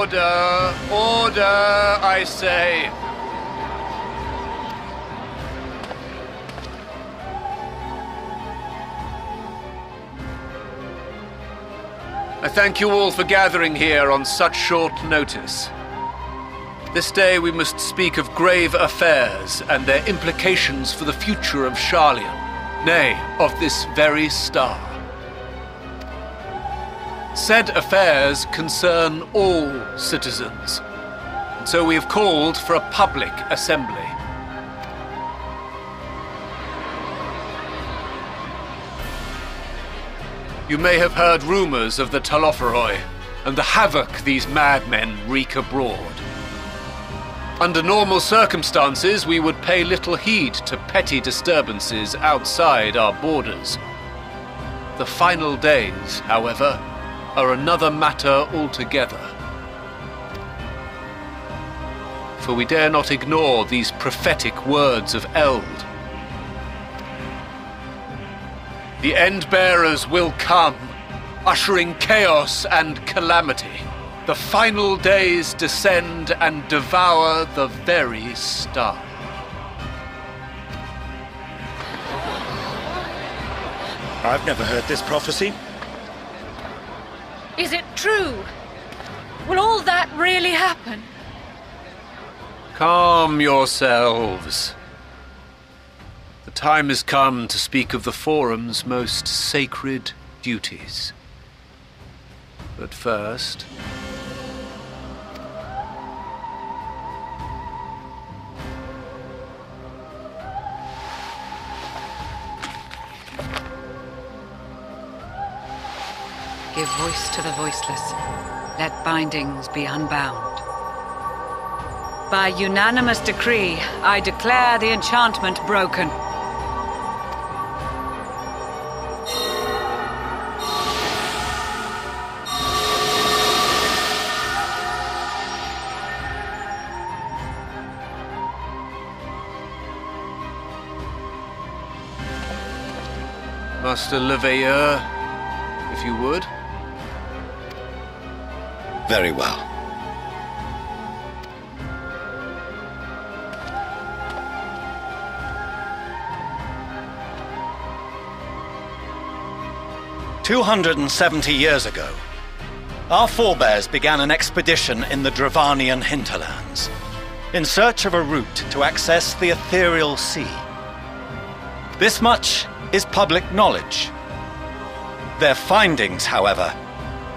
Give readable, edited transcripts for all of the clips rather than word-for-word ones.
Order! Order, I say! I thank you all for gathering here on such short notice. This day we must speak of grave affairs and their implications for the future of Sharlayan, nay, of this very star. Said affairs concern all citizens, and so we have called for a public assembly. You may have heard rumors of the Telophoroi and the havoc these madmen wreak abroad. Under normal circumstances, we would pay little heed to petty disturbances outside our borders. The final days, however, are another matter altogether. For we dare not ignore these prophetic words of Eld. The End-Bearers will come, ushering chaos and calamity. The final days descend and devour the very star. I've never heard this prophecy. Is it true? Will all that really happen? Calm yourselves. The time has come to speak of the Forum's most sacred duties. But first... Give voice to the voiceless. Let bindings be unbound. By unanimous decree, I declare the enchantment broken. Master Leveilleur, if you would. Very well. "270 years ago, our forebears began an expedition in the Dravanian hinterlands, in search of a route to access the ethereal sea. This much is public knowledge. Their findings, however,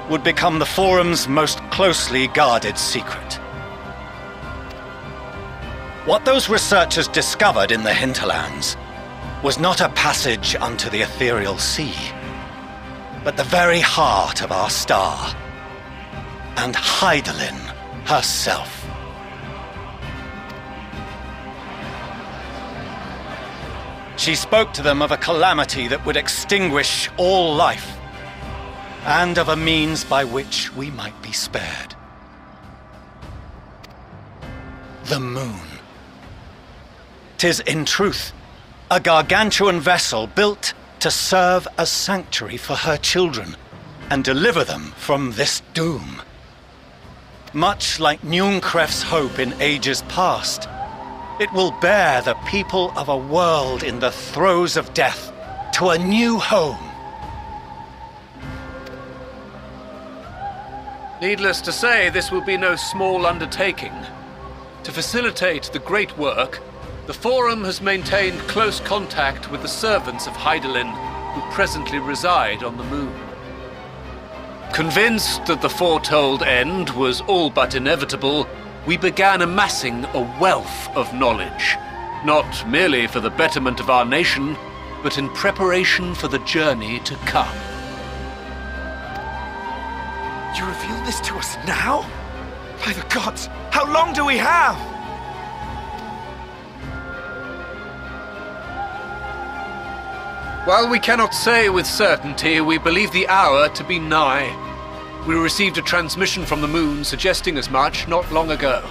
would become the Forum's most closely guarded secret. What those researchers discovered in the hinterlands was not a passage unto the ethereal sea, but the very heart of our star, and Hydaelyn herself. She spoke to them of a calamity that would extinguish all life, and of a means by which we might be spared. The moon. 'Tis in truth a gargantuan vessel built to serve as sanctuary for her children and deliver them from this doom. Much like Nunkref's hope in ages past, it will bear the people of a world in the throes of death to a new home. Needless to say, this will be no small undertaking. To facilitate the great work, the Forum has maintained close contact with the servants of Hydaelyn, who presently reside on the moon. Convinced that the foretold end was all but inevitable, we began amassing a wealth of knowledge, not merely for the betterment of our nation, but in preparation for the journey to come. You reveal this to us now? By the gods, how long do we have? While we cannot say with certainty, we believe the hour to be nigh. We received a transmission from the moon suggesting as much not long ago.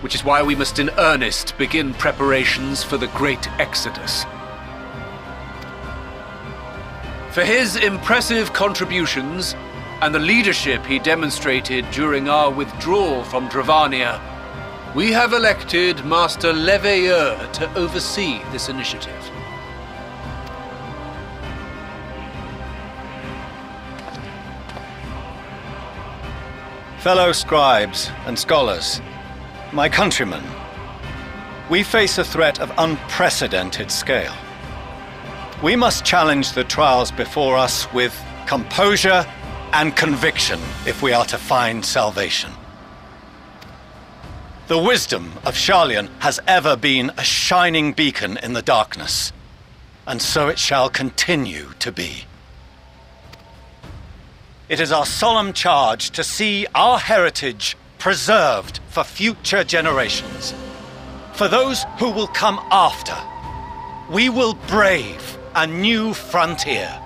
Which is why we must in earnest begin preparations for the great exodus. For his impressive contributions, and the leadership he demonstrated during our withdrawal from Dravania, we have elected Master Leveilleur to oversee this initiative. Fellow scribes and scholars, my countrymen, we face a threat of unprecedented scale. We must challenge the trials before us with composure and conviction if we are to find salvation. The wisdom of Sharlayan has ever been a shining beacon in the darkness, and so it shall continue to be. It is our solemn charge to see our heritage preserved for future generations. For those who will come after, we will brave a new frontier.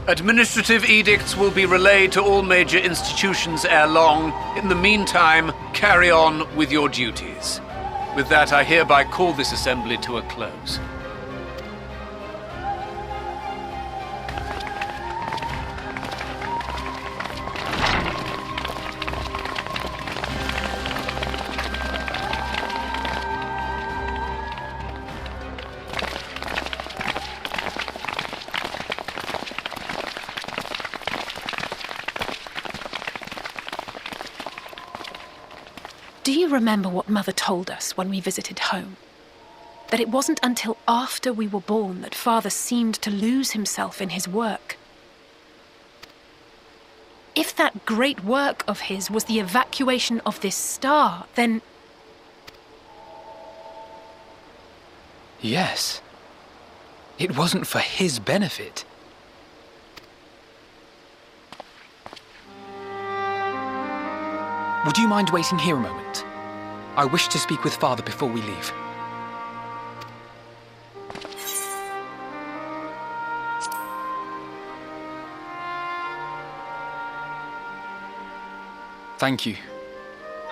Administrative edicts will be relayed to all major institutions ere long. In the meantime, carry on with your duties. With that, I hereby call this assembly to a close. Do you remember what Mother told us when we visited home? That it wasn't until after we were born that Father seemed to lose himself in his work. If that great work of his was the evacuation of this star, then... Yes. It wasn't for his benefit. Would you mind waiting here a moment? I wish to speak with Father before we leave. Thank you.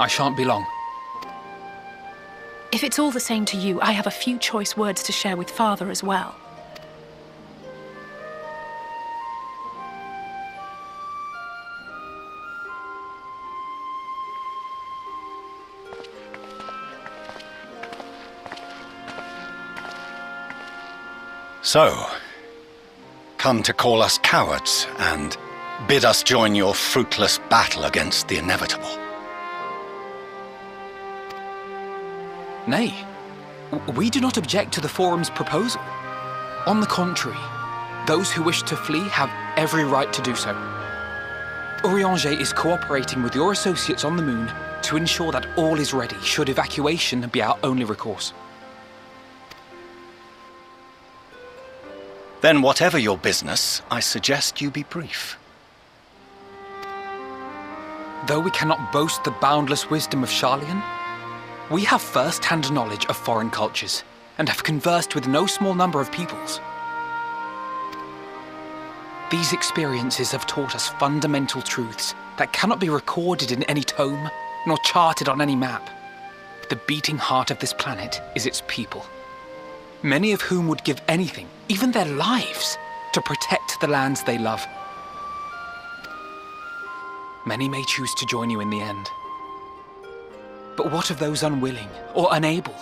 I shan't be long. If it's all the same to you, I have a few choice words to share with Father as well. So, come to call us cowards and bid us join your fruitless battle against the inevitable. Nay, we do not object to the Forum's proposal. On the contrary, those who wish to flee have every right to do so. Urianger is cooperating with your associates on the Moon to ensure that all is ready should evacuation be our only recourse. Then whatever your business, I suggest you be brief. Though we cannot boast the boundless wisdom of Sharlayan, we have first-hand knowledge of foreign cultures and have conversed with no small number of peoples. These experiences have taught us fundamental truths that cannot be recorded in any tome nor charted on any map. The beating heart of this planet is its people, many of whom would give anything, even their lives, to protect the lands they love. Many may choose to join you in the end. But what of those unwilling or unable,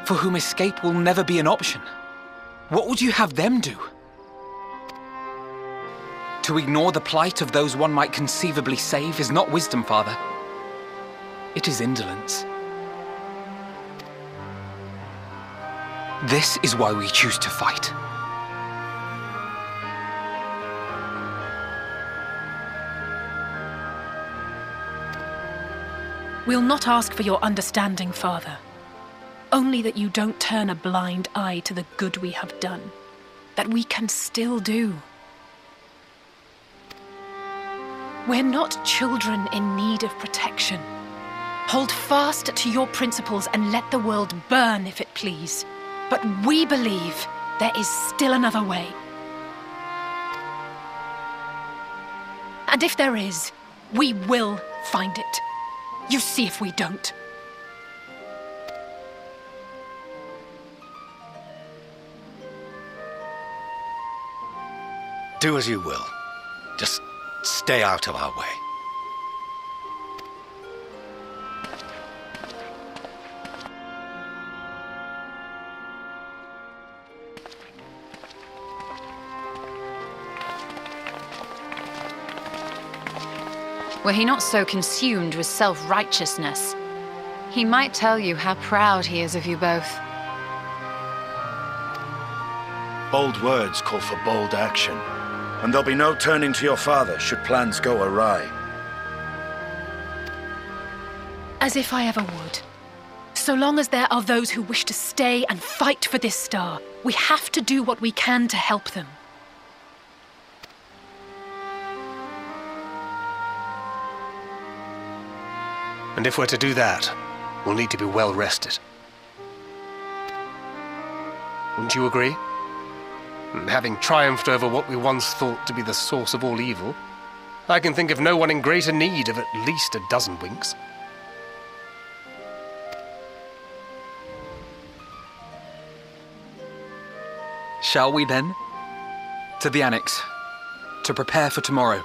for whom escape will never be an option? What would you have them do? To ignore the plight of those one might conceivably save is not wisdom, Father. It is indolence. This is why we choose to fight. We'll not ask for your understanding, Father. Only that you don't turn a blind eye to the good we have done, that we can still do. We're not children in need of protection. Hold fast to your principles and let the world burn if it please. But we believe there is still another way. And if there is, we will find it. You see if we don't. Do as you will. Just stay out of our way. Were he not so consumed with self-righteousness, he might tell you how proud he is of you both. Bold words call for bold action, and there'll be no turning to your father should plans go awry. As if I ever would. So long as there are those who wish to stay and fight for this star, we have to do what we can to help them. And if we're to do that, we'll need to be well rested. Wouldn't you agree? And having triumphed over what we once thought to be the source of all evil, I can think of no one in greater need of at least a dozen winks. Shall we then? To the Annex, to prepare for tomorrow.